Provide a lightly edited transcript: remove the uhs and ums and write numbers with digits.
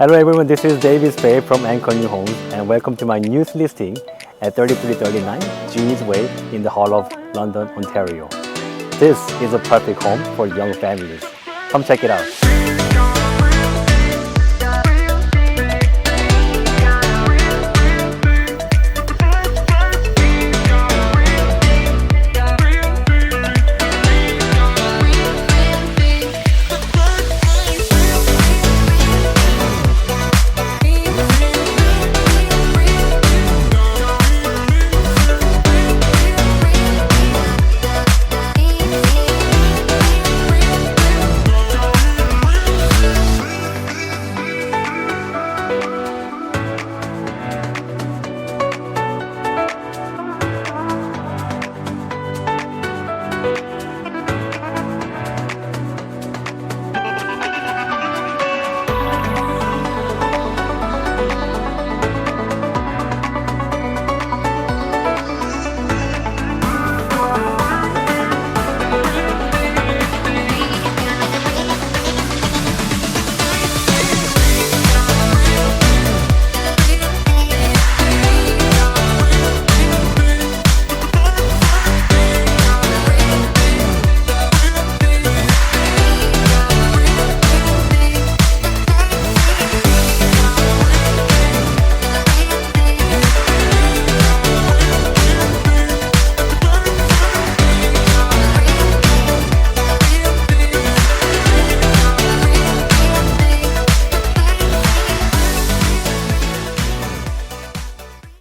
Hello everyone, this is David Spay from Anchor New Homes and welcome to my newest listing at 3339 Jinnies Way in the Hall of London, Ontario. This is a perfect home for young families. Come check it out.